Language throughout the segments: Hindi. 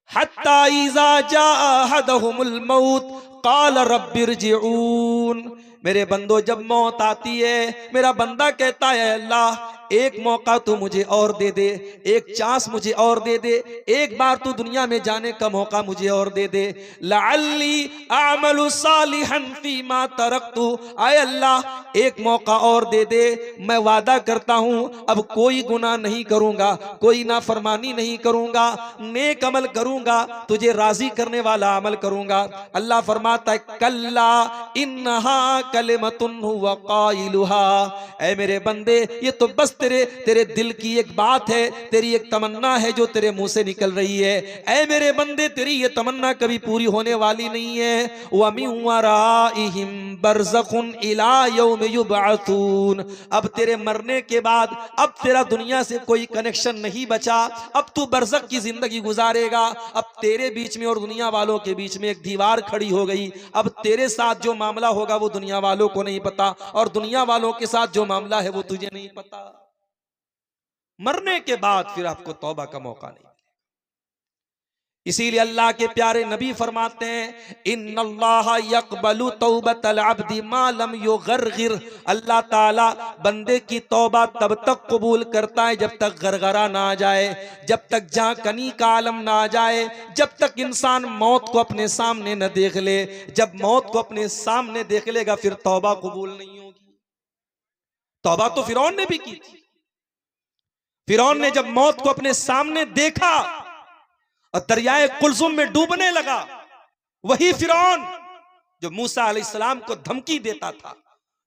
हत्ता इज़ा जाअ अहदहुमुल मौत क़ाल रब्बिरजिऊन। मेरे बंदो, जब मौत आती है, मेरा बंदा कहता है अल्लाह एक मौका तू मुझे और दे दे, एक चांस मुझे और दे दे, एक बार तू दुनिया में जाने का मौका मुझे और दे दे। लअल्ली अअमलु सालिहन फीमा तरक्तु, आए अल्लाह एक मौका और दे दे, मैं वादा करता हूँ अब कोई गुनाह नहीं करूंगा, कोई नाफरमानी नहीं करूंगा, नेक अमल करूंगा, तुझे राजी करने वाला अमल करूंगा। अल्लाह फरमाता है कल्ला इन्नहा कलिमतुन हुवा काइलुहा। ऐ मेरे बंदे, ये तो बस तेरे दिल की एक बात है, तेरी एक तमन्ना है जो तेरे मुंह से निकल रही है। ऐ मेरे बंदे, तेरी ये तमन्ना कभी पूरी होने वाली नहीं है। व मिन वराइहिम बरज़खुन इला यौम युबअसून। अब तेरे मरने के बाद अब तेरा दुनिया से कोई कनेक्शन नहीं बचा, अब तू बरज़ख की जिंदगी गुजारेगा। अब तेरे बीच में और दुनिया वालों के बीच में एक दीवार खड़ी हो गई। अब तेरे साथ जो मामला होगा वो दुनिया वालों को नहीं पता, और दुनिया वालों के साथ जो मामला है वो तुझे नहीं पता। मरने के बाद फिर आपको तौबा का मौका नहीं। इसीलिए अल्लाह के प्यारे नबी फरमाते हैं इन्नल्लाह यक़बलु तौबतल अब्दी मा लम युग़रग़िर। अल्लाह ताला बंदे की तौबा तब तक कबूल करता है जब तक गरगरा ना आ जाए, जब तक झांकनी का आलम ना आ जाए, जब तक इंसान मौत को अपने सामने न देख ले। जब मौत को अपने सामने देख लेगा फिर तौबा कबूल नहीं होगी। तौबा तो फिरौन ने भी की थी। फिरौन ने जब मौत को अपने सामने देखा और दरियाए कुलजुम में डूबने लगा, वही फिरौन जो मूसा अलैहिस्सलाम को धमकी देता था,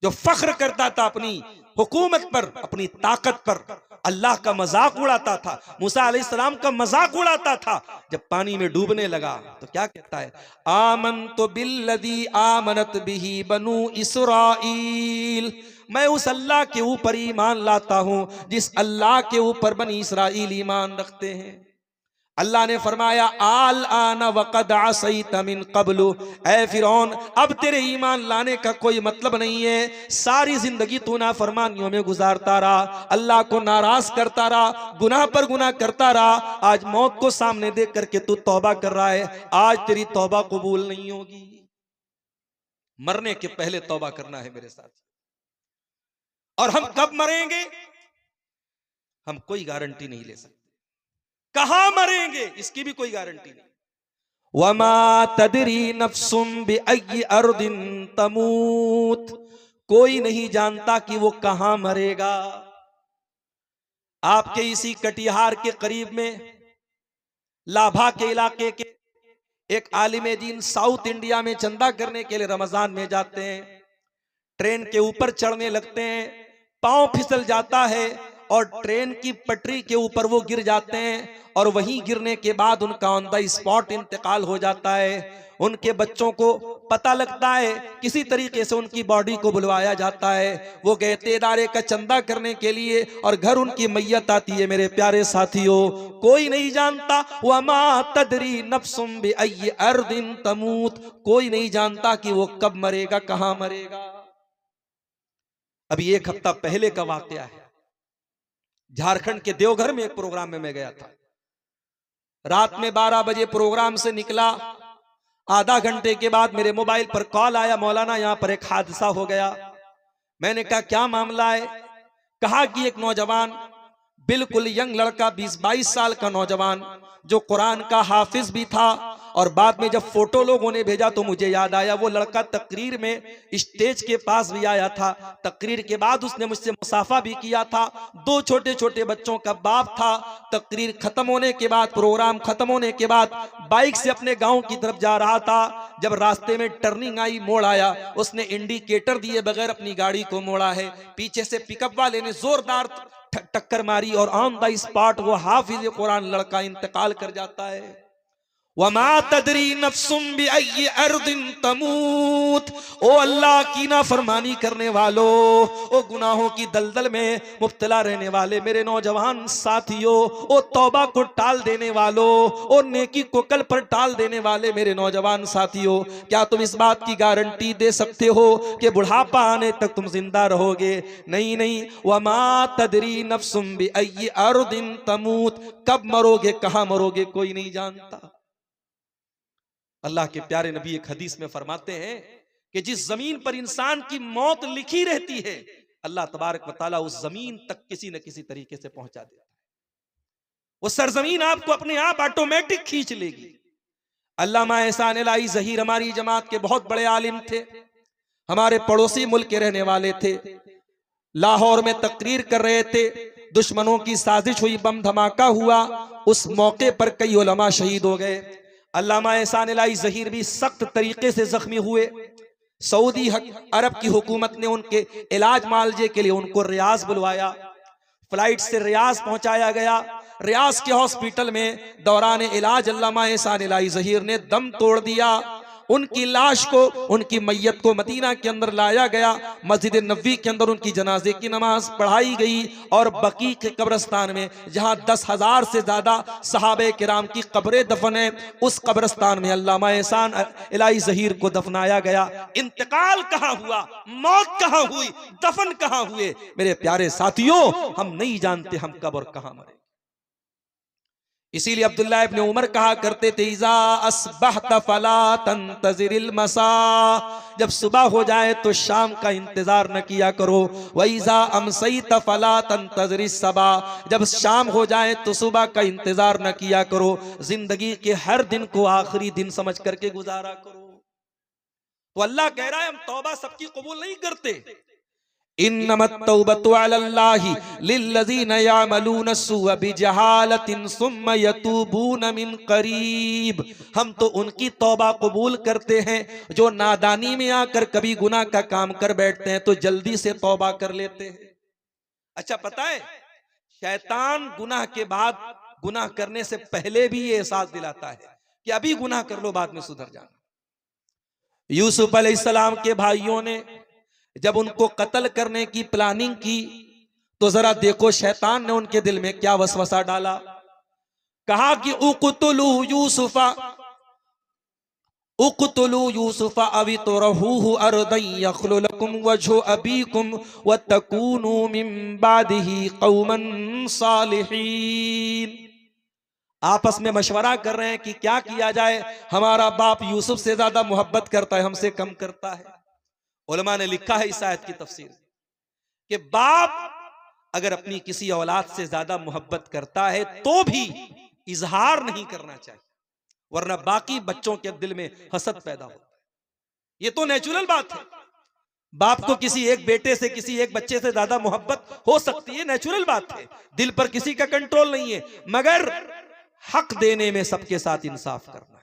जो फख्र करता था अपनी हुकूमत पर, अपनी ताकत पर, अल्लाह का मजाक उड़ाता था, मूसा अलैहिस्सलाम का मजाक उड़ाता था, जब पानी में डूबने लगा तो क्या कहता है आमनतु बिल्लज़ी आमनत बिही बनु इसराईल। मैं उस अल्लाह के ऊपर ईमान लाता हूं जिस अल्लाह के ऊपर बनी इसराइल ईमान रखते हैं। अल्लाह ने फरमाया आल आना वक़द असैत मिन क़ब्लु। ऐ फिरौन, अब तेरे ईमान लाने का कोई मतलब नहीं है। सारी जिंदगी तू नाफरमानियों में गुजारता रहा, अल्लाह को नाराज करता रहा, गुनाह पर गुनाह करता रहा। आज मौत को सामने देख करके तू तौबा कर रहा है, आज तेरी तौबा कबूल नहीं होगी। मरने के पहले तौबा करना है मेरे साथ। और हम कब मरेंगे हम कोई गारंटी नहीं ले सकते, कहां मरेंगे इसकी भी कोई गारंटी नहीं। वमा तदरी नफ्सुम बिअय्यि अर्दिन तमूत। कोई नहीं जानता कि वो कहां मरेगा। आपके इसी कटिहार के करीब में लाभा के इलाके के एक आलिम दीन साउथ इंडिया में चंदा करने के लिए रमजान में जाते हैं। ट्रेन के ऊपर चढ़ने लगते हैं, पांव फिसल जाता है और ट्रेन की पटरी के ऊपर वो गिर जाते हैं, और वहीं गिरने के बाद उनका ऑन द स्पॉट इंतकाल हो जाता है। उनके बच्चों को पता लगता है, किसी तरीके से उनकी बॉडी को बुलवाया जाता है। वो गए इदारे का चंदा करने के लिए और घर उनकी मैयत आती है। मेरे प्यारे साथियों, कोई नहीं जानता वमा तदरी नफ्सुम बिअय्यि अर्दिन तमूत। कोई नहीं जानता कि वो कब मरेगा, कहां मरेगा। अभी एक हफ्ता पहले का वाकया है, झारखंड के देवघर में एक प्रोग्राम में मैं गया था। रात में 12 बजे प्रोग्राम से निकला, आधा घंटे के बाद मेरे मोबाइल पर कॉल आया, मौलाना यहां पर एक हादसा हो गया। मैंने कहा क्या मामला है। कहा कि एक नौजवान, बिल्कुल यंग लड़का, 20-22 साल का नौजवान, जो कुरान का हाफिज भी था, और बाद में जब फोटो लोगों ने भेजा तो मुझे याद आया वो लड़का तकरीर में स्टेज के पास भी आया था। तकरीर के बाद उसने मुझसे मुसाफा भी किया था। 2 छोटे छोटे बच्चों का बाप था। तकरीर खत्म होने के बाद, प्रोग्राम खत्म होने के बाद बाइक से अपने गांव की तरफ जा रहा था। जब रास्ते में टर्निंग आई, मोड़ आया, उसने इंडिकेटर दिए बगैर अपनी गाड़ी को मोड़ा है। पीछे से पिकअप वाले ने जोरदार टक्कर मारी और ऑन द स्पॉट वो हाफिज कुरान लड़का इंतकाल कर जाता है। वमा तदरी नफ्सुम बिअय्यि अर्दिन तमूत। ओ अल्लाह की नाफरमानी करने वालों, ओ गुनाहों की दलदल में मुब्तला रहने वाले मेरे नौजवान साथियों, ओ तौबा को टाल देने वालों, ओ नेकी को कल पर टाल देने वाले मेरे नौजवान साथियों, क्या तुम इस बात की गारंटी दे सकते हो कि बुढ़ापा आने तक तुम जिंदा रहोगे? नहीं नहीं। वमा तदरी नफ्सुम बिअय्यि अर्दिन तमूत। कब मरोगे, कहां मरोगे, कोई नहीं जानता। अल्लाह के प्यारे नबी एक हदीस में फरमाते हैं कि जिस जमीन पर इंसान की मौत लिखी रहती है, अल्लाह तबारक व तआला उस जमीन तक किसी न किसी तरीके से पहुंचा देता है। वो सरजमीन आपको अपने आप ऑटोमेटिक खींच लेगी। अल्लामा एहसान इलाही ज़हीर हमारी जमात के बहुत बड़े आलिम थे, हमारे पड़ोसी मुल्क के रहने वाले थे। लाहौर में तकरीर कर रहे थे, दुश्मनों की साजिश हुई, बम धमाका हुआ, उस मौके पर कई उलमा शहीद हो गए। अल्लामा एहसान इलाही ज़हीर भी सख्त तरीके से जख्मी हुए। सऊदी अरब की हुकूमत ने उनके इलाज मालजे के लिए उनको रियाज बुलवाया, फ्लाइट से रियाज पहुंचाया गया। रियाज के हॉस्पिटल में दौरान इलाज अल्लामा एहसान इलाही ज़हीर ने दम तोड़ दिया। उनकी लाश को, उनकी मैयत को मदीना के अंदर लाया गया। मस्जिद नबवी के अंदर उनकी जनाजे की नमाज पढ़ाई गई और बकी के कब्रिस्तान में, जहां 10,000 से ज्यादा सहाबे किराम की कब्रें दफन है, उस कब्रिस्तान में अल्लामा एहसान इलाही ज़हीर को दफनाया गया। इंतकाल कहां हुआ, मौत कहां हुई, दफन कहां हुए, मेरे प्यारे साथियों, हम नहीं जानते हम कब और कहां मरे। इसीलिए अब्दुल्लाह इब्न उमर कहा करते थे, इज़ा अस्बहत फला तंतज़िरिल मसा, जब सुबह हो जाए तो शाम का इंतजार न किया करो। व इज़ा अमसैत फला तंतज़िरिस सबा, जब शाम हो जाए तो सुबह का इंतजार न किया करो। जिंदगी के हर दिन को आखिरी दिन समझ करके गुजारा करो। तो अल्लाह कह रहा है हम तौबा सबकी कबूल नहीं करते। इन्नमत तौबतु अलल्लाहि लिल्लज़ीना यअमलून सुअ बिजहालतिन सुम्मा यतूबून मिन करीब, हम तो उनकी तौबा कबूल करते हैं जो नादानी में आकर कभी गुनाह का काम कर बैठते हैं तो जल्दी से तौबा कर लेते हैं। अच्छा, पता है शैतान गुनाह के बाद, गुनाह करने से पहले भी ये एहसास दिलाता है कि अभी गुनाह कर लो, बाद में सुधर जाना। यूसुफ अलैहिस्सलाम के भाइयों ने जब उनको कत्ल करने की प्लानिंग की तो जरा देखो शैतान ने उनके दिल में क्या वसवसा डाला। कहा कि उक़्तुलू यूसुफा, उक़्तुलू यूसुफा अवी तुरहूहु अर्दन यख्लु लकुम वजहु अबीकुम व तकूनू मिन बादिही कौमन सालिहीन। आपस में मशवरा कर रहे हैं कि क्या किया जाए, हमारा बाप यूसुफ से ज्यादा मोहब्बत करता है, हमसे कम करता है। उलमा ने लिखा है इस आयत की तफसीर कि बाप अगर अपनी किसी औलाद से ज्यादा मोहब्बत करता है तो भी इजहार नहीं करना चाहिए, वरना बाकी बच्चों के दिल में हसद पैदा होता है। ये तो नेचुरल बात है, बाप को किसी एक बेटे से, किसी एक बच्चे से ज्यादा मोहब्बत हो सकती है, नेचुरल बात है, दिल पर किसी का कंट्रोल नहीं है, मगर हक देने में सबके साथ इंसाफ करना है।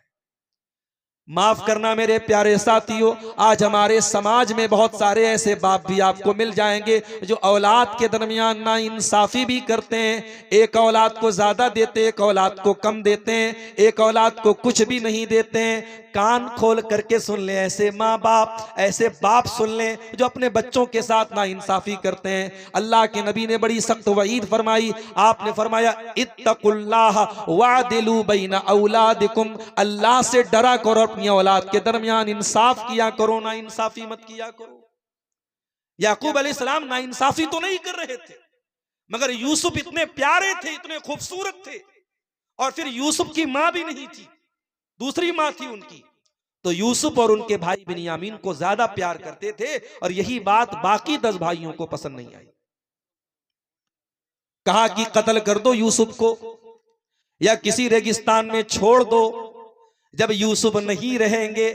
माफ करना मेरे प्यारे साथियों, आज हमारे समाज में बहुत सारे ऐसे बाप भी आपको मिल जाएंगे जो औलाद के दरमियान ना इंसाफी भी करते हैं। एक औलाद को ज्यादा देते, एक औलाद को कम देते हैं, एक औलाद को कुछ भी नहीं देते हैं। कान खोल करके सुन लें, ऐसे माँ बाप, ऐसे बाप सुन लें जो अपने बच्चों के साथ ना इंसाफी करते हैं। अल्लाह के नबी ने बड़ी सख्त वईद फरमाई, आपने फरमाया इत्तकुल्लाह वादिलू बैना औलादिकुम, अल्लाह से डरा करो, अपनी औलाद के दरमियान इंसाफ किया करो, ना इंसाफी मत किया करो। याकूब अलैहिस्सलाम ना इंसाफी तो नहीं कर रहे थे, मगर यूसुफ इतने प्यारे थे, इतने खूबसूरत थे, और फिर यूसुफ की मां भी नहीं थी, दूसरी मां थी उनकी, तो यूसुफ और उनके भाई बिन्यामीन को ज्यादा प्यार करते थे, और यही बात बाकी 10 भाइयों को पसंद नहीं आई। कहा कि कत्ल कर दो यूसुफ को या किसी रेगिस्तान में छोड़ दो। जब यूसुफ नहीं रहेंगे,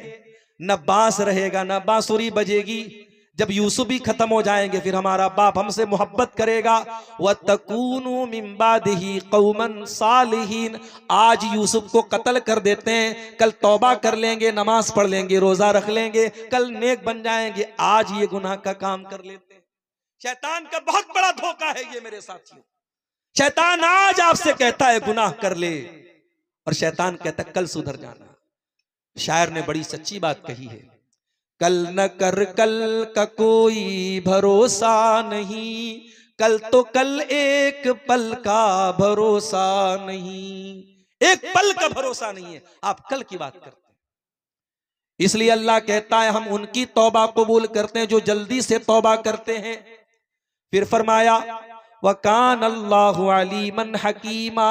न बांस रहेगा, न बांसुरी बजेगी। जब यूसुफ भी खत्म हो जाएंगे, फिर हमारा बाप हमसे मोहब्बत करेगा। व तकूनु मिन बादिही कौमन सालिहीन, आज यूसुफ को कत्ल कर देते हैं, कल तौबा कर लेंगे, नमाज पढ़ लेंगे, रोजा रख लेंगे, कल नेक बन जाएंगे, आज ये गुनाह का काम कर लेते हैं। शैतान का बहुत बड़ा धोखा है ये मेरे साथियों। शैतान आज आपसे कहता है गुनाह कर ले, और शैतान कहता है कल सुधर जाना। शायर ने बड़ी सच्ची बात कही है, कल न कर कल का कोई भरोसा नहीं, कल तो कल एक पल का भरोसा नहीं। एक पल का भरोसा नहीं है, आप कल की बात करते हैं। इसलिए अल्लाह कहता है हम उनकी तौबा कबूल करते हैं जो जल्दी से तौबा करते हैं। फिर फरमाया वकान अल्लाहु अलीमन हकीमा,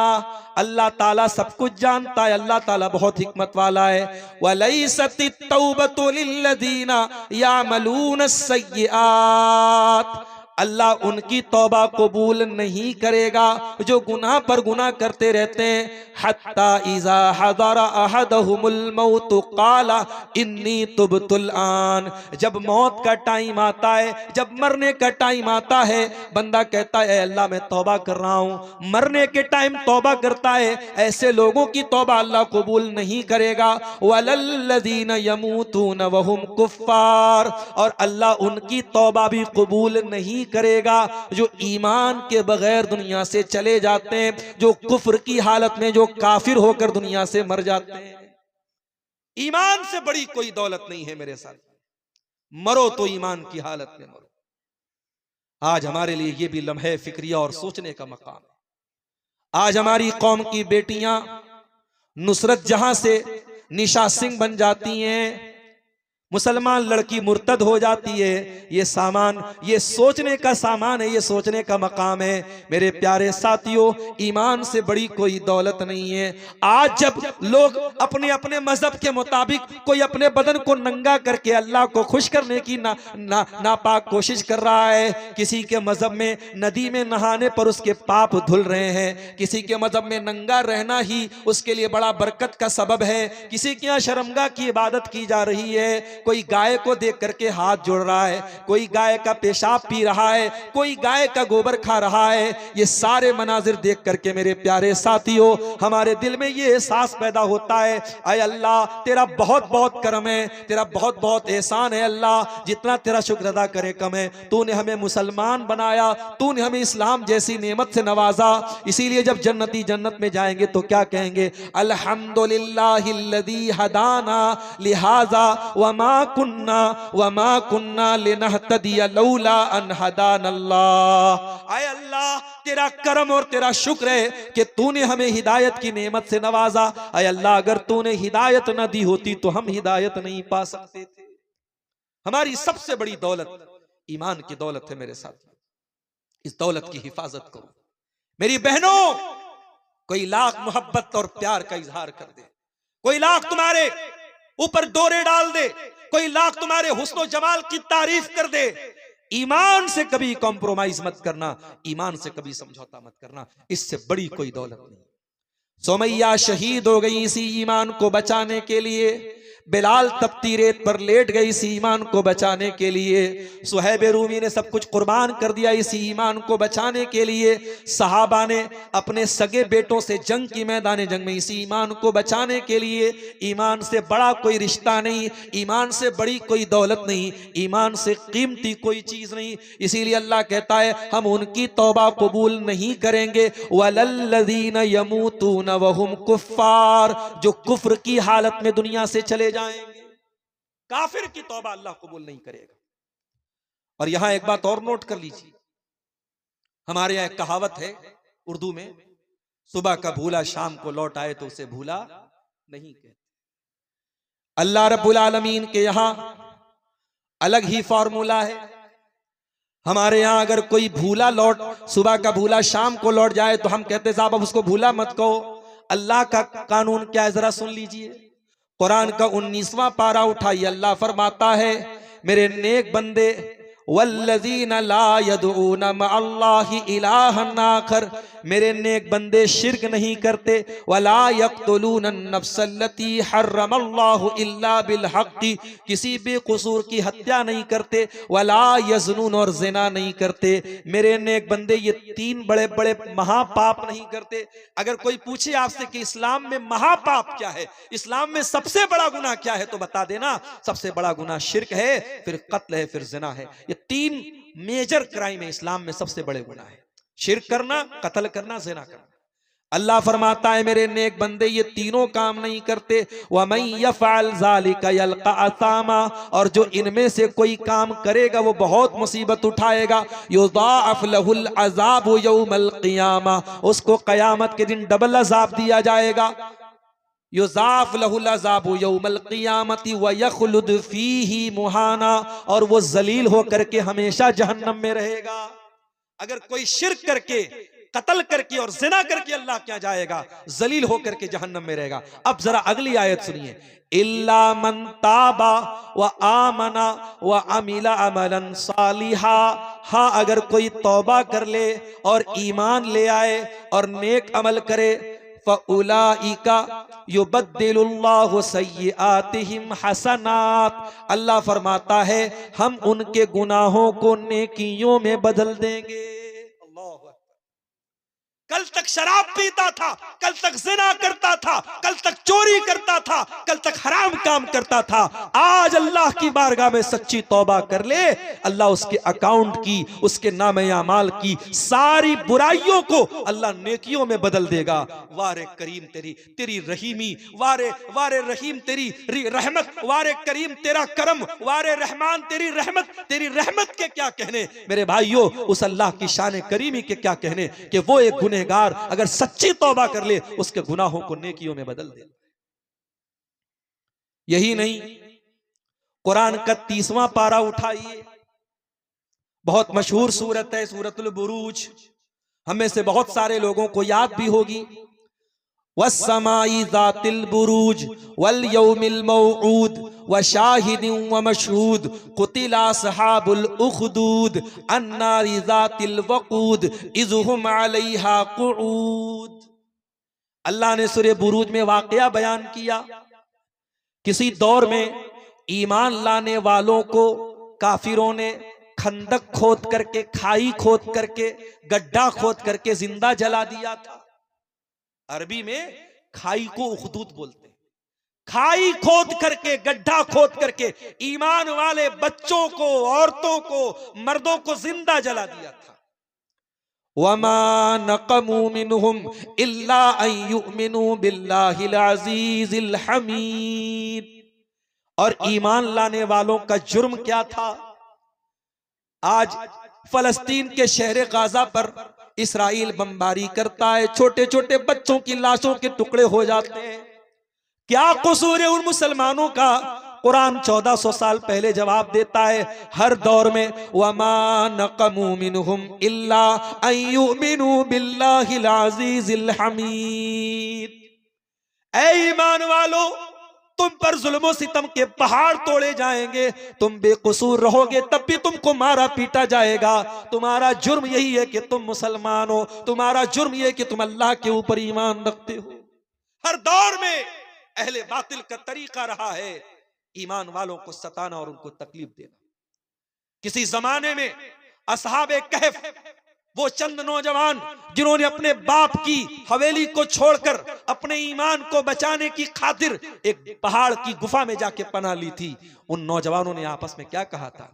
अल्लाह ताला सब कुछ जानता है, अल्लाह ताला बहुत हिकमत वाला है। वलैसतित तौबतु लिल्लज़ीना यामलून सय्यिआत, अल्लाह उनकी तौबा कबूल नहीं करेगा जो गुनाह पर गुनाह करते रहते हैं। हत्ता इज़ा हज़रा अहदहुमुल मौत क़ाला इन्नी तुब्तुल आन, जब मौत का टाइम आता है, जब मरने का टाइम आता है, बंदा कहता है अल्लाह मैं तौबा कर रहा हूँ। मरने के टाइम तौबा करता है, ऐसे लोगों की तौबा अल्लाह कबूल नहीं करेगा। वलल्लज़ीना यमूतून वहुम कुफ़्फ़ार, और अल्लाह उनकी तौबा भी कबूल नहीं करेगा जो ईमान के बगैर दुनिया से चले जाते हैं, जो कुफ्र की हालत में, जो काफिर होकर दुनिया से मर जाते हैं। ईमान से बड़ी कोई दौलत नहीं है मेरे साथ, मरो तो ईमान की हालत में मरो। आज हमारे लिए ये भी लम्हे फिक्रिया और सोचने का मकाम है। आज हमारी कौम की बेटियां नुसरत जहां से निशा सिंह बन जाती हैं, मुसलमान लड़की मुर्तद हो जाती है, ये सामान, ये सोचने का सामान है, ये सोचने का मकाम है। मेरे प्यारे साथियों, ईमान से बड़ी कोई दौलत नहीं है। आज जब लोग अपने अपने मजहब के मुताबिक कोई अपने बदन को नंगा करके अल्लाह को खुश करने की नापाक कोशिश कर रहा है, किसी के मजहब में नदी में नहाने पर उसके पाप धुल रहे हैं, किसी के मजहब में नंगा रहना ही उसके लिए बड़ा बरकत का सबब है, किसी के यहाँ शर्मगाह की इबादत की जा रही है, कोई गाय को देख करके हाथ जोड़ रहा है, कोई गाय का पेशाब पी रहा है, कोई गाय का गोबर खा रहा है। ये सारे मनाजिर देख करके मेरे प्यारे साथियों हमारे दिल में ये एहसास पैदा होता है, आय अल्लाह तेरा बहुत बहुत करम है, तेरा बहुत बहुत एहसान है अल्लाह, जितना तेरा शुक्र अदा करे कम है। तूने हमें मुसलमान बनाया, तूने हमें इस्लाम जैसी नेमत से नवाजा, इसीलिए जब जन्नती जन्नत में जाएंगे तो क्या कहेंगे, अल्हम्दुलिल्लाहिल्लज़ी हदाना लिहाजा वमा कुन्ना लिनहतदिया लौला अन हदानल्लाह। आय अल्लाह तेरा करम और तेरा शुक्र है कि तूने हमें हिदायत की नेमत से नवाजा। आय अल्लाह अगर तूने हिदायत न दी होती तो हम हिदायत नहीं पा सकते थे। हमारी सबसे बड़ी दौलत ईमान की दौलत है मेरे साथ, इस दौलत की हिफाजत करो। मेरी बहनों, कोई लाख मोहब्बत और प्यार का इजहार कर दे, कोई लाख तुम्हारे ऊपर डोरे डाल दे, कोई लाख तुम्हारे हुस्न जमाल की तारीफ कर दे, ईमान से कभी कॉम्प्रोमाइज मत करना, ईमान से कभी समझौता मत करना, इससे बड़ी कोई दौलत नहीं। सुमैया शहीद हो गई इसी ईमान को बचाने के लिए, बिलाल तपती रेत पर लेट गई इसी ईमान को बचाने के लिए, सुहैब रूमी ने सब कुछ कुर्बान कर दिया इसी ईमान को बचाने के लिए, सहाबा ने अपने सगे बेटों से जंग की मैदान जंग में इसी ईमान को बचाने के लिए। ईमान से बड़ा कोई रिश्ता नहीं, ईमान से बड़ी कोई दौलत नहीं, ईमान से कीमती कोई चीज नहीं। इसीलिए अल्लाह कहता है हम उनकी तौबा कबूल नहीं करेंगे, वलल्लज़ीना यमूतूना वहुम कुफ़्फ़ार, जो कुफ्र की हालत में दुनिया से चले जाएंगे, काफिर की तौबा अल्लाह कबूल नहीं करेगा। और यहां एक बात और नोट कर लीजिए, हमारे यहां एक कहावत है उर्दू में, सुबह का भूला शाम को लौट आए तो उसे भूला नहीं कहते। अल्लाह रब्बुल आलमीन के यहां अलग ही फॉर्मूला है। हमारे यहां अगर कोई भूला सुबह का भूला शाम को लौट जाए तो हम कहते साहब अब उसको भूला मत कहो। अल्लाह का कानून क्या है जरा सुन लीजिए। कुरान का 19वां पारा उठाइए, अल्लाह फरमाता है मेरे नेक बंदे, वल्लज़ीना ला यदऊना मअल्लाहि इलाहन आखर, मेरे नेक बंदे शिर्क नहीं करते, वला यक़्तुलून नफ्सल्लती हर्रमल्लाहु इल्ला बिल हक़्क़ि, किसी बेक़सूर की हत्या नहीं करते, वला यज़नून, और ज़िना नहीं करते। मेरे नेक बंदे ये 3 बड़े बड़े महापाप नहीं करते। अगर कोई पूछे आपसे कि इस्लाम में महापाप क्या है, इस्लाम में सबसे बड़ा गुनाह क्या है, तो बता देना सबसे बड़ा गुनाह शिर्क है, फिर कत्ल है, फिर ज़िना है। ये 3 मेजर क्राइम है इस्लाम में, सबसे बड़े गुनाह है, शिर्क करना, कत्ल करना, ज़िना करना। अल्लाह फरमाता है मेरे नेक बंदे ये तीनों काम नहीं करते। वमन यफ़अल ज़ालिका यल्क़ा असामा, और जो इनमें से कोई काम करेगा वो बहुत मुसीबत उठाएगा। युज़ाअफ़ लहुल अज़ाबु यौमल क़ियामा, उसको क़यामत के दिन डबल अज़ाब दिया जाएगा। युज़ाअफ़ लहुल अज़ाबु यौमल क़ियामति व यख़लुद फ़ीही मुहाना, और वो ज़लील होकर के हमेशा जहन्नम में रहेगा। अगर कोई शिर्क करके, कत्ल करके और जिना करके अल्लाह क्या जाएगा, जलील होकर के जहन्नम में रहेगा। अब जरा अगली आयत सुनिए, इल्ला मन ताबा व आमना व अमिला अमलन सालिहा। हाँ, अगर कोई तौबा कर ले और ईमान ले आए और नेक अमल करे, फउलाइका युबद्दिलुल्लाहु सय्यिआतिहिम हसनात। अल्लाह फरमाता है हम उनके गुनाहों को नेकियों में बदल देंगे। कल तक शराब पीता था, कल तक जिना करता था, कल तक चोरी करता था, कल तक हराम काम करता था, आज अल्लाह की बारगाह में सच्ची तौबा कर ले, अल्लाह उसके अकाउंट की, उसके नामे अमाल की सारी बुराइयों को अल्लाह नेकियों में बदल देगा। वारे करीम तेरी रहीमी, वारे रहीम तेरी रहमत, वारे करीम तेरा करम, वारे रहमान तेरी रहमत के क्या कहने मेरे भाइयों, उस अल्लाह की शान करीमी के क्या कहने कि वो एक गुनहगार अगर सच्ची तौबा कर ले उसके गुनाहों को नेकियों में बदल दे। यही नहीं, कुरान का 30वां पारा उठाइए, बहुत मशहूर सूरत है सूरतुल बुरूज, हमें से बहुत सारे लोगों को याद भी होगी। वस्समाई ज़ातिल बुरूज वल यौमिल मौऊद व शाहिदिन व मशहूद कुतिला अस्हाबुल उखदूद अन्नारि ज़ातिल वक़ूद इज़हुम अलैहा क़ुऊद। अल्लाह ने सूरह बुरूज में वाक़या बयान किया, किसी दौर में ईमान लाने वालों को काफिरों ने खंदक खोद करके, खाई खोद करके, गड्ढा खोद करके जिंदा जला दिया था। अरबी में खाई को उखदूद बोलते हैं। खाई खोद करके, गड्ढा खोद करके ईमान वाले बच्चों को, औरतों को, मर्दों को जिंदा जला दिया था। वमा नक़मू मिनहुम इल्ला अन युमिनू बिल्लाहिल अज़ीज़िल हमीद। और ईमान लाने वालों का जुर्म क्या था? आज फलस्तीन के शहर गाजा पर इसराइल बमबारी करता है, छोटे छोटे बच्चों की लाशों के टुकड़े हो जाते हैं। क्या कसूर है उन मुसलमानों का? कुरान 1400 साल पहले जवाब देता है, हर दौर में वमा नक़मू मिनहुम इल्ला अन युमिनू बिल्लाहिल अज़ीज़िल हमीद। ऐ ईमान वालों, तुम पर जुल्म सितम के पहाड़ तोड़े जाएंगे, तुम बेकसूर रहोगे तब भी तुमको मारा पीटा जाएगा। तुम्हारा जुर्म यही है कि तुम मुसलमान हो, तुम्हारा जुर्म यह है कि तुम अल्लाह के ऊपर ईमान रखते हो। हर दौर में अहले बातिल का तरीका रहा है ईमान वालों को सताना और उनको तकलीफ देना। किसी जमाने में असहाबे कहफ, वो चंद नौजवान जिन्होंने अपने बाप की हवेली को छोड़कर अपने ईमान को बचाने की खातिर एक पहाड़ की गुफा में जाके पनाह ली थी, उन नौजवानों ने आपस में क्या कहा था?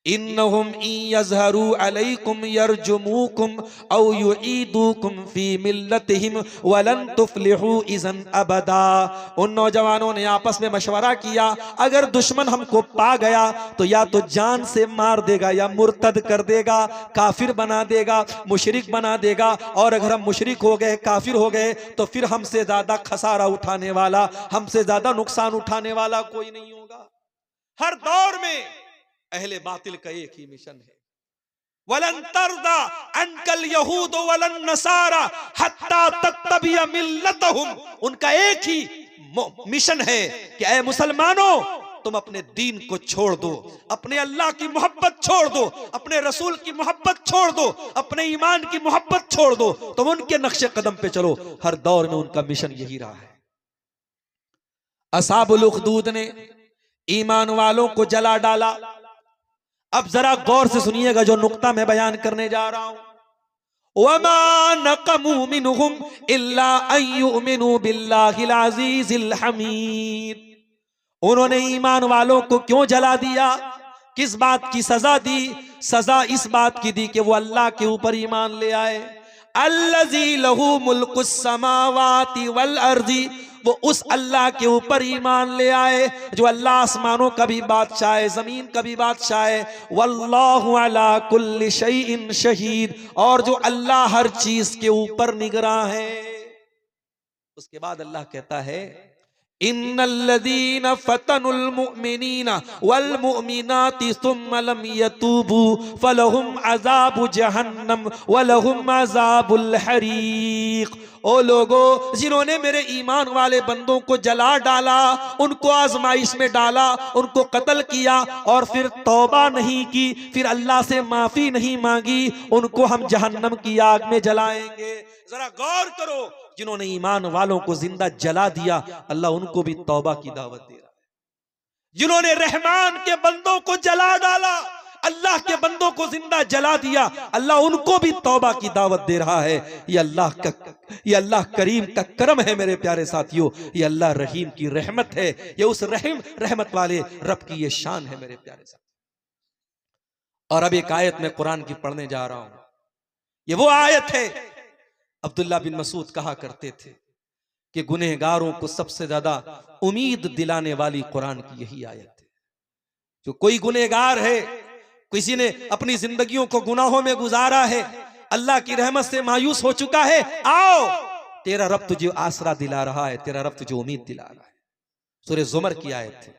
इन्नहुम इन यज़हरू अलैकुम यरजुमुकुम औ युईदुकुम फी मिल्लतिहिम वलन तुफ्लिहू इज़न अबदा। उन नौजवानों ने आपस में मशवरा किया, अगर दुश्मन हमको पा गया तो या तो जान से मार देगा या मुर्तद कर देगा, काफिर बना देगा, मुशरिक बना देगा, और अगर हम मुशरिक हो गए, काफिर हो गए तो फिर हमसे ज्यादा खसारा उठाने वाला, हमसे ज्यादा नुकसान उठाने वाला कोई नहीं होगा। हर दौर में अहले बातिल का एक ही मिशन है, वलन तरदा अनकल यहूद वलन नसारा हत्ता तत्तबिया मिल्लतहुम। उनका एक ही मिशन है कि ऐ मुसलमानों, तुम अपने दीन को छोड़ दो, अपने अल्लाह की मोहब्बत छोड़ दो, अपने रसूल की मोहब्बत छोड़ दो, अपने ईमान की मोहब्बत छोड़ दो, तुम उनके नक्शे कदम पे चलो। हर दौर में उनका मिशन यही रहा है। असहाबुल उखदूद ने ईमान वालों को जला डाला। अब जरा गौर से सुनिएगा जो नुक्ता मैं बयान करने जा रहा हूं। वमा नक़मू मिनहुम इल्ला अन युमिनू बिल्लाहिल अज़ीज़िल हमीद। उन्होंने ईमान वालों को क्यों जला दिया? किस बात की सजा दी? सजा इस बात की दी कि वो अल्लाह के ऊपर ईमान ले आए। अल्लज़ी लहू मुल्कुस समावाति वल अर्ज़ी, वो उस अल्लाह के ऊपर ईमान ले आए जो अल्लाह आसमानों का भी बादशाह है, जमीन का भी बादशाह है। वल्लाहु अला कुल्लि शैइन शहीद, और जो अल्लाह हर चीज के ऊपर निगरां है। उसके बाद अल्लाह कहता है इन्नल्लज़ीना फतनुल मुमिनीना वल मुमिनाति सुम्मा लम यतूबू फलहुम अज़ाबु जहन्नम वलहुम अज़ाबुल हरीक। ओ लोगो, जिन्होंने मेरे ईमान वाले बंदों को जला डाला, उनको आजमाइश में डाला, उनको कत्ल किया और फिर तौबा नहीं की, फिर अल्लाह से माफी नहीं मांगी, उनको हम जहन्नम की आग में जलाएंगे। जरा गौर करो, जिन्होंने ईमान वालों को जिंदा जला दिया, अल्लाह उनको भी तौबा की दावत दे रहा है। जिन्होंने रहमान के बंदों को जला डाला, अल्लाह के बंदों को जिंदा जला दिया, अल्लाह उनको भी तौबा की दावत दे रहा है। ये अल्लाह करीम का करम है मेरे प्यारे साथियों, ये अल्लाह रहीम की रहमत है, ये उस रहमत वाले रब की ये शान है मेरे प्यारे साथियों। और अब एक आयत मैं कुरान की पढ़ने जा रहा हूं, ये वो आयत है, अब्दुल्ला बिन मसूद कहा करते थे कि गुनहगारों को सबसे ज्यादा उम्मीद दिलाने वाली कुरान की यही आयत है। जो कोई गुनहगार है, किसी ने अपनी जिंदगियों को गुनाहों में गुजारा है, अल्लाह की रहमत से मायूस हो चुका है, आओ तेरा रब तुझे आसरा दिला रहा है, तेरा रब तुझे उम्मीद दिला रहा है। सूरह ज़ुमर की आयत है,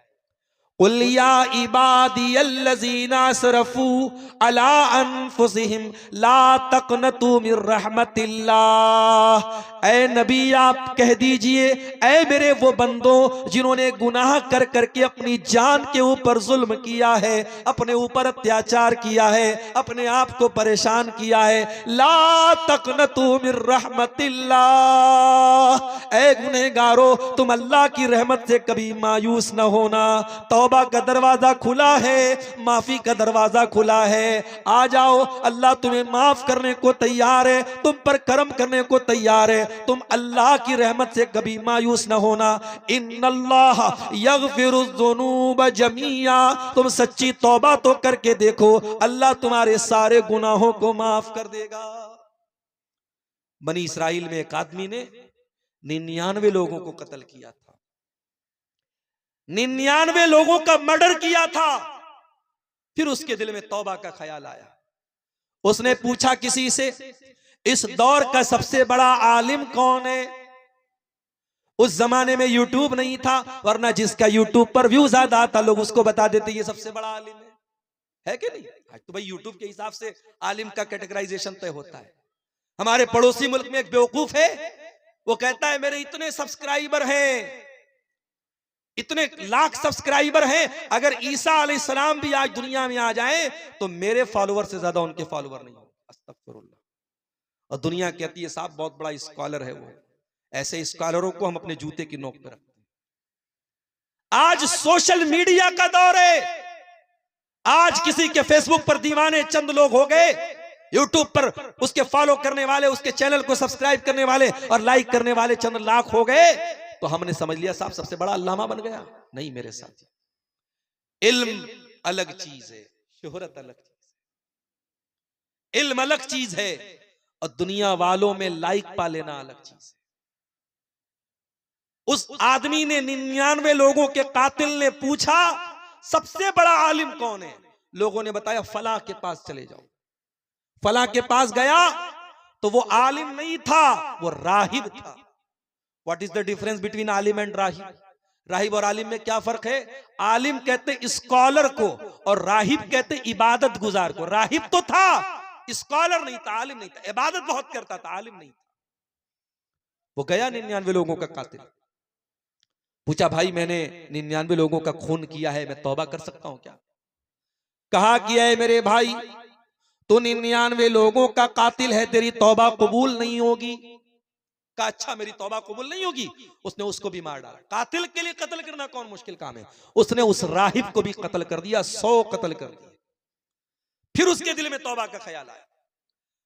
कुल या इबादियल्लज़ीना असरफू अला अनफुसिहिम ला तक़नतू मिन रहमतिल्लाह। ऐ नबी आप कह दीजिए, ऐ मेरे वो बंदों जिन्होंने गुनाह कर करके अपनी जान के ऊपर जुल्म किया है, अपने ऊपर अत्याचार किया है, अपने आप को परेशान किया है, ला तक़नतू मिन रहमतिल्लाह। ऐ गुनहगारो, तुम अल्लाह की रहमत से कभी मायूस न होना। तौबा का दरवाजा खुला है, माफी का दरवाजा खुला है, आ जाओ, अल्लाह तुम्हें माफ करने को तैयार है, तुम पर करम करने को तैयार है, तुम अल्लाह की रहमत से कभी मायूस न होना। इन्नल्लाह यग़फ़िरुज़्ज़ुनूब जमीआ, तुम सच्ची तौबा तो करके देखो, अल्लाह तुम्हारे सारे गुनाहों को माफ कर देगा। बनी इस्राइल में एक आदमी ने 99 लोगों को कत्ल किया था, 99 लोगों का मर्डर किया था। फिर उसके दिल में तौबा का ख्याल आया, उसने पूछा किसी से, इस दौर का सबसे बड़ा आलिम कौन है? उस जमाने में यूट्यूब नहीं था, वरना जिसका यूट्यूब पर व्यू ज्यादा आता लोग उसको बता देते ये सबसे बड़ा आलिम है कि नहीं? आज तो भाई यूट्यूब के हिसाब से आलिम का कैटेगराइजेशन तय होता है। हमारे पड़ोसी मुल्क में एक बेवकूफ है, वो कहता है मेरे इतने सब्सक्राइबर हैं, इतने लाख सब्सक्राइबर हैं, अगर ईसा अलैहिस्सलाम भी आज दुनिया में आ जाए तो मेरे फॉलोअर से ज्यादा उनके फॉलोअर नहीं होंगे। अस्तगफिरुल्लाह। और दुनिया कहती है साहब बहुत बड़ा स्कॉलर है वो। ऐसे स्कॉलरों को हम अपने जूते की नोक पे रखते हैं। आज सोशल मीडिया का दौर है, आज किसी के फेसबुक पर दीवाने चंद लोग हो गए, यूट्यूब पर उसके फॉलो करने वाले, उसके चैनल को सब्सक्राइब करने वाले और लाइक करने वाले चंद लाख हो गए, तो हमने समझ लिया साहब सबसे बड़ा अल्लामा बन गया। नहीं मेरे साथी, इल्म अलग चीज है, शोहरत अलग चीज है। इल्म अलग चीज है और दुनिया वालों में लाइक पा लेना अलग चीज है। उस आदमी ने 99 लोगों के कातिल ने पूछा सबसे बड़ा आलिम कौन है? लोगों ने बताया फला के पास चले जाओ। फला के पास गया तो वो आलिम नहीं था, वो राहिब था। What is the difference between आलिम एंड राहिब? राहिब और आलिम में क्या फर्क है? आलिम कहते स्कॉलर को और राहिब कहते इबादत गुजार को। राहिब तो था, स्कॉलर नहीं था, आलिम नहीं था, इबादत बहुत करता था, आलिम नहीं था। वो गया 99 लोगों का कातिल, पूछा भाई मैंने 99 लोगों का खून किया है, मैं तौबा कर सकता हूं क्या? कहा किया है मेरे भाई, तू 99 लोगों का कातिल है, तेरी तौबा कबूल नहीं होगी। कहा अच्छा मेरी तौबा कबूल नहीं होगी। उसने उसको भी मार डाला। कातिल के लिए कत्ल करना कौन मुश्किल काम है? उसने उस राहिब को भी कत्ल कर दिया, 100 कत्ल कर दिया। फिर उसके दिल में तौबा का ख्याल आया,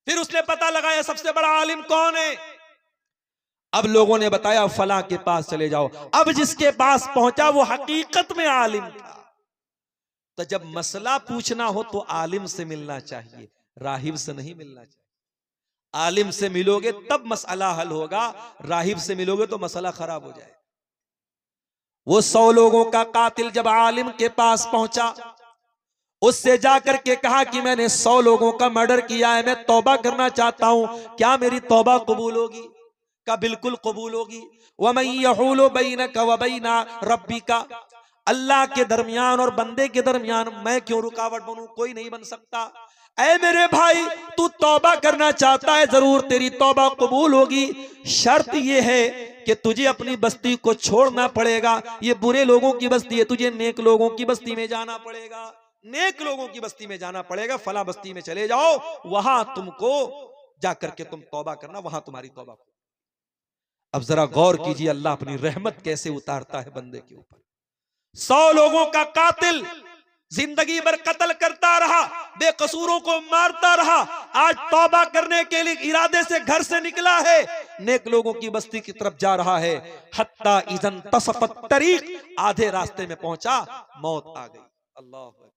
फिर उसने पता लगाया सबसे बड़ा आलिम कौन है। अब लोगों ने बताया फला के पास चले जाओ। अब जिसके पास पहुंचा वो हकीकत में आलिम था। तो जब मसला पूछना हो तो आलिम से मिलना चाहिए, राहिब से नहीं मिलना चाहिए। आलिम से मिलोगे तब मसला हल होगा, राहिब से मिलोगे तो मसला खराब हो जाए। वो 100 लोगों का कातिल जब आलिम के पास पहुंचा, उससे जाकर के कहा कि मैंने 100 लोगों का मर्डर किया है, मैं तौबा करना चाहता हूं, क्या मेरी तौबा कबूल होगी? का बिल्कुल कबूल होगी। वमन यहूलु बैनका व बैना रब्बिका, अल्लाह के दरमियान और बंदे के दरमियान मैं क्यों रुकावट बनूं, कोई नहीं बन सकता। ऐ मेरे भाई, तू तौबा करना चाहता है, जरूर तेरी तौबा कबूल होगी। शर्त यह है कि तुझे अपनी बस्ती को छोड़ना पड़ेगा। ये बुरे लोगों की बस्ती है, तुझे नेक लोगों की बस्ती में जाना पड़ेगा। नेक लोगों की बस्ती में जाना पड़ेगा। फला बस्ती में चले जाओ, वहां तुमको जाकर के तुम तौबा करना, वहां तुम्हारी तौबा। अब जरा गौर कीजिए, अल्लाह अपनी रहमत कैसे उतारता है बंदे के ऊपर। 100 लोगों का कातिल जिंदगी भर कत्ल करता रहा, बेकसूरों को मारता रहा, आज तौबा करने के लिए इरादे से घर से निकला है, नेक लोगों की बस्ती की तरफ जा रहा है। हत्ता इज़न तसफत तरीक, आधे रास्ते में पहुंचा, मौत आ गई। अल्लाह अकबर,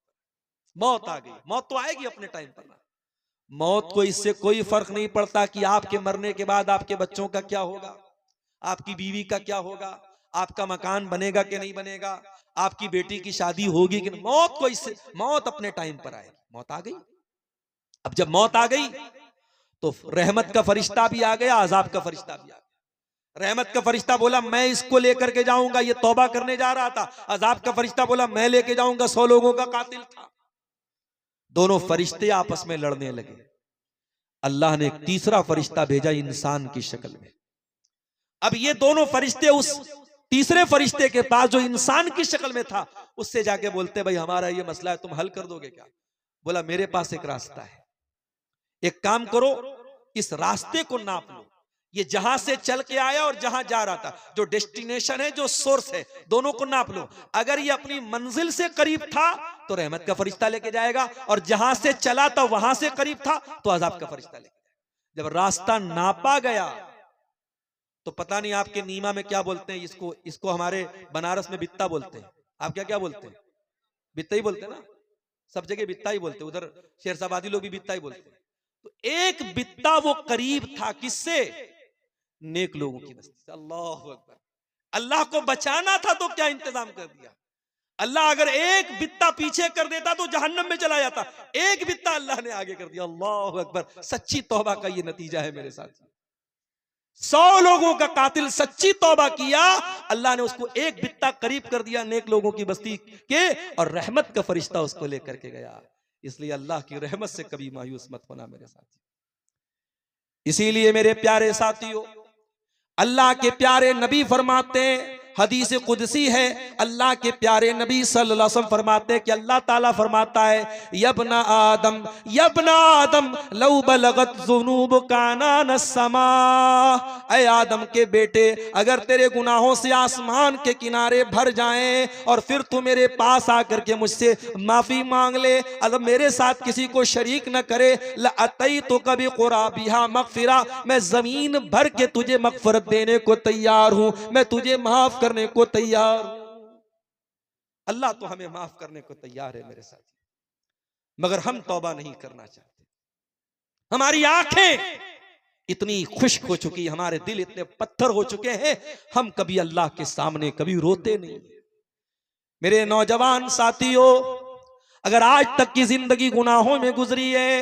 मौत आ गई। मौत तो आएगी अपने टाइम पर ना। मौत को इससे कोई फर्क नहीं पड़ता कि आपके मरने के बाद आपके बच्चों का क्या होगा, आपकी बीवी का क्या होगा, आपका मकान बनेगा कि नहीं बनेगा, आपकी बेटी की शादी होगी कि नहीं। मौत को इससे, मौत अपने टाइम पर आएगी। मौत आ गई। अब जब मौत आ गई तो रहमत का फरिश्ता भी आ गया, अजाब का फरिश्ता भी आ गया। रहमत का फरिश्ता बोला मैं इसको लेकर के जाऊंगा, ये तौबा करने जा रहा था। अजाब का फरिश्ता बोला मैं लेके जाऊंगा, 100 लोगों का कातिल था। दोनों फरिश्ते आपस में लड़ने लगे। अल्लाह ने एक तीसरा फरिश्ता भेजा इंसान की शक्ल में। अब ये दोनों फरिश्ते उस तीसरे फरिश्ते के पास जो इंसान की शक्ल में था, उससे जाके बोलते भाई हमारा ये मसला है, तुम हल कर दोगे क्या? बोला मेरे पास एक रास्ता है, एक काम करो, इस रास्ते को नाप लो। ये जहां से चल के आया और जहां जा रहा था, जो डेस्टिनेशन है, जो सोर्स है, दोनों को नाप लो। अगर ये अपनी मंजिल से करीब था तो रहमत का फरिश्ता लेके जाएगा, और जहां से चला था वहां से करीब था तो अजाब का फरिश्ता लेके जाएगा। जब रास्ता नापा गया तो पता नहीं आपके नीमा में क्या बोलते हैं इसको, इसको हमारे बनारस में बित्ता बोलते हैं। आप क्या क्या बोलते हैं? बित्ता ही बोलते हैं ना, सब जगह बित्ता ही बोलते हैं, उधर शेरशाबादी लोग भी बित्ता ही बोलते हैं। तो एक बित्ता वो करीब था, किससे? नेक लोगों की बस्ती से। अल्लाह अकबर। अल्लाह को बचाना था तो क्या इंतजाम कर दिया। अल्लाह अगर एक बित्ता पीछे कर देता तो जहन्नम में चला जाता, एक बित्ता अल्लाह ने आगे कर दिया। अल्लाह अकबर। सच्ची तौबा का ये नतीजा है मेरे साथ। 100 लोगों का कातिल सच्ची तौबा किया, अल्लाह ने उसको एक बित्ता करीब कर दिया नेक लोगों की बस्ती के, और रहमत का फरिश्ता उसको लेकर के गया। इसलिए अल्लाह की रहमत से कभी मायूस मत होना मेरे साथी। इसीलिए मेरे प्यारे साथियों, अल्लाह के प्यारे नबी फरमाते हैं, हदीस कुदसी है, अल्लाह के प्यारे नबी सल्लल्लाहु अलैहि वसल्लम फरमाते हैं कि अल्लाह ताला फरमाता है यब्ना आदम लौ बलगत ज़ुनूबुका काना समा, ऐ आदम के बेटे, अगर तेरे गुनाहों से आसमान के किनारे भर जाएं और फिर तू मेरे पास आकर के मुझसे माफी मांग ले, अगर मेरे साथ किसी को शरीक न करे, लअतई तो कभी कुराबिहा मगफिरा, मैं जमीन भर के तुझे मगफरत देने को तैयार हूं, मैं तुझे माफ करने को तैयार हूं। अल्लाह तो हमें माफ करने को तैयार है मेरे साथी, मगर हम तौबा नहीं करना चाहते। हमारी आंखें इतनी खुश्क हो चुकी, हमारे दिल इतने पत्थर हो चुके हैं, हम कभी अल्लाह के सामने कभी रोते नहीं। मेरे नौजवान साथियों, अगर आज तक की जिंदगी गुनाहों में गुजरी है,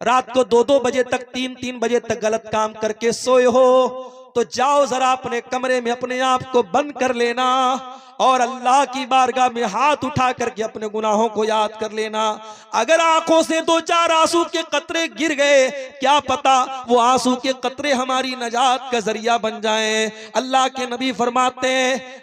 रात को 2-2 बजे तक, 3-3 बजे तक गलत काम करके सोए हो, तो जाओ जरा अपने कमरे में अपने आप को बंद कर लेना और अल्लाह की बारगाह में हाथ उठा करके अपने गुनाहों को याद कर लेना। अगर आंखों से 2-4 आंसू के कतरे गिर गए, क्या पता वो आंसू के कतरे हमारी नजात का जरिया बन जाएं। अल्लाह के नबी फरमाते हैं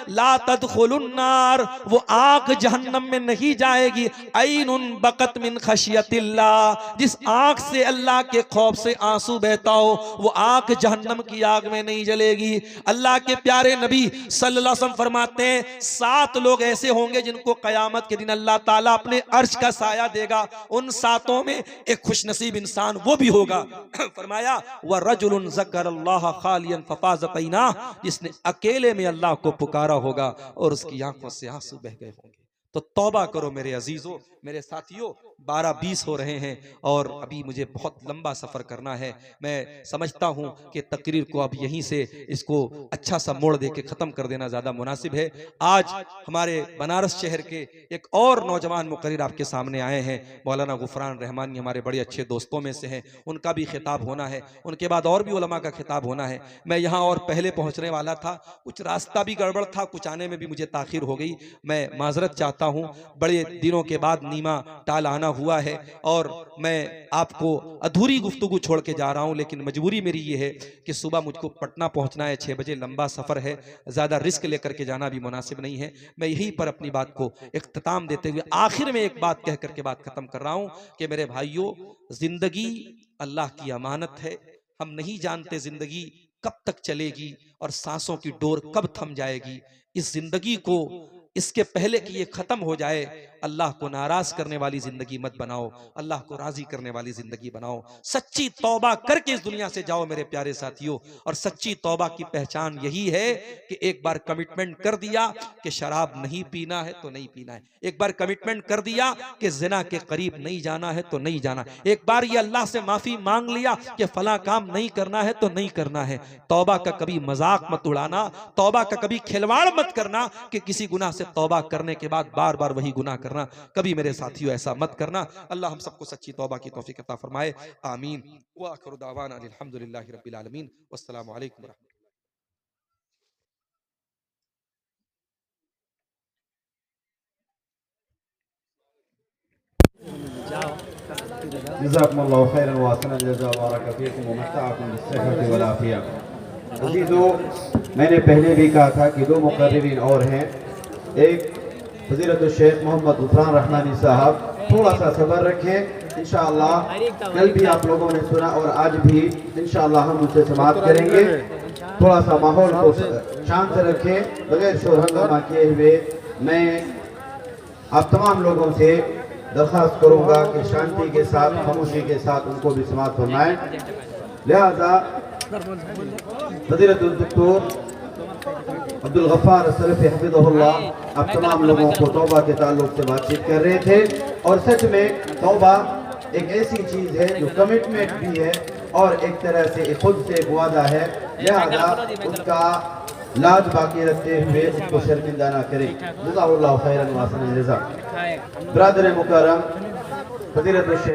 ला तदखुलुन नार, वो आंख जहन्नम में नहीं जाएगी। ऐनुन बकत मिन खशियतिल्लाह, जिस आंख से अल्लाह के खौफ से आंसू बहता हो, वो आंख जहन्नम की आग में नहीं जलेगी। अल्लाह के प्यारे नबी सल्लल्लाहु अलैहि वसल्लम फरमाते हैं 7 लोग ऐसे होंगे जिनको कयामत के दिन अल्लाह ताला अपने अर्श का साया देगा। उन 7 में एक खुशनसीब इंसान वो भी होगा। फरमाया व रजुलुन ज़करल्लाह खालियन फफाज़त ऐना, जिसने अकेले में अल्लाह को पुकारा होगा और उसकी आंखों से आंसू बह गए होंगे। तो तौबा करो मेरे अजीजों, मेरे साथियों, 12:20 हो रहे हैं और अभी मुझे बहुत लंबा सफ़र करना है। मैं समझता हूं कि तकरीर को अब यहीं से इसको अच्छा सा मोड़ दे के ख़त्म कर देना ज़्यादा मुनासिब है। आज हमारे बनारस शहर के एक और नौजवान मुकर्रिर आपके सामने आए हैं, मौलाना गुफरान रहमानी, हमारे बड़े अच्छे दोस्तों में से हैं। उनका भी खिताब होना है, उनके बाद और भी उलमा का खिताब होना है। मैं यहाँ और पहले पहुँचने वाला था, कुछ रास्ता भी गड़बड़ था, कुछ आने में भी मुझे ताखिर हो गई। मैं माजरत चाहता हूँ, बड़े दिनों के बाद नीमा टाल आना हुआ है और मैं आपको अधूरी गुफ्तगू छोड़ के जा रहा हूं, लेकिन मजबूरी मेरी ये है कि सुबह मुझको पटना पहुंचना है, 6 बजे लंबा सफर है, ज्यादा रिस्क लेकर के जाना भी मुनासिब नहीं है। मैं यहीं पर अपनी बात को इख्तिताम देते हुए आखिर में एक बात कह करके बात खत्म कर रहा हूं कि मेरे भाइयों, जिंदगी अल्लाह की अमानत है। हम नहीं जानते जिंदगी कब तक चलेगी और सांसों की डोर कब थम जाएगी। इस जिंदगी को इसके पहले कि ये खत्म हो जाए, अल्लाह को नाराज करने वाली जिंदगी मत बनाओ, अल्लाह को राजी करने वाली जिंदगी बनाओ। सच्ची तौबा करके इस दुनिया से जाओ मेरे प्यारे साथियों। और सच्ची तौबा की पहचान यही है कि एक बार कमिटमेंट कर दिया कि शराब नहीं पीना है तो नहीं पीना है, एक बार कमिटमेंट कर दिया कि जिना के करीब नहीं जाना है तो नहीं जाना, एक बार ये अल्लाह से माफी मांग लिया कि फला काम नहीं करना है तो नहीं करना है। तौबा का कभी मजाक मत उड़ाना, तौबा का कभी खिलवाड़ मत करना कि किसी गुनाह से तौबा करने के बाद बार बार वही गुनाह करना। कभी मेरे साथियों ऐसा मत करना। अल्लाह हम सबको सच्ची तौबा की तौफीक अता फरमाए। आमीन। व आखिरु दावाना अल्हम्दुलिल्लाहि रब्बिल आलमीन। वस्सलामु अलैकुम व रहमतुल्लाह। जज़ाकुमुल्लाहु खैरन व अहसन जज़ा व बारक फीकुम व मत्ताअकुम बिस्सिहहति वल आफिया। अज़ीज़ों, मैंने पहले भी कहा था कि दो मुक़र्रिरीन और हैं, एक फ़ज़ीलतुल शेख मोहम्मद गुफरान रहमानी साहब। थोड़ा सा सब्र रखें, इंशाअल्लाह कल भी आप लोगों ने सुना और आज भी इंशाअल्लाह हम उनसे समाअत करेंगे। थोड़ा सा माहौल को शांत रखें, बगैर शोर हंगामा किए हुए। मैं आप तमाम लोगों से दरख्वास्त करूँगा कि शांति के साथ, खामोशी के साथ उनको भी समाअत फरमाएं। लिहाजा फ़ज़ीलतुल डॉक्टर अब्दुल गफ्फार सलफ़ी हफ़िज़हुल्लाह आप तमाम लोगों को तौबा के ताल्लुक से बातचीत कर रहे थे। और सच में तौबा एक ऐसी चीज़ है जो कमिटमेंट भी है और एक तरह से खुद से एक वादा है। लिहाजा उसका लाज बाकी रखते हुए उसको शर्मिंदा ना करें। जज़ाकुमुल्लाहु खैरन व अहसन जज़ा। ब्रादर मुकर्रम, फ़ज़ीलतुल शेख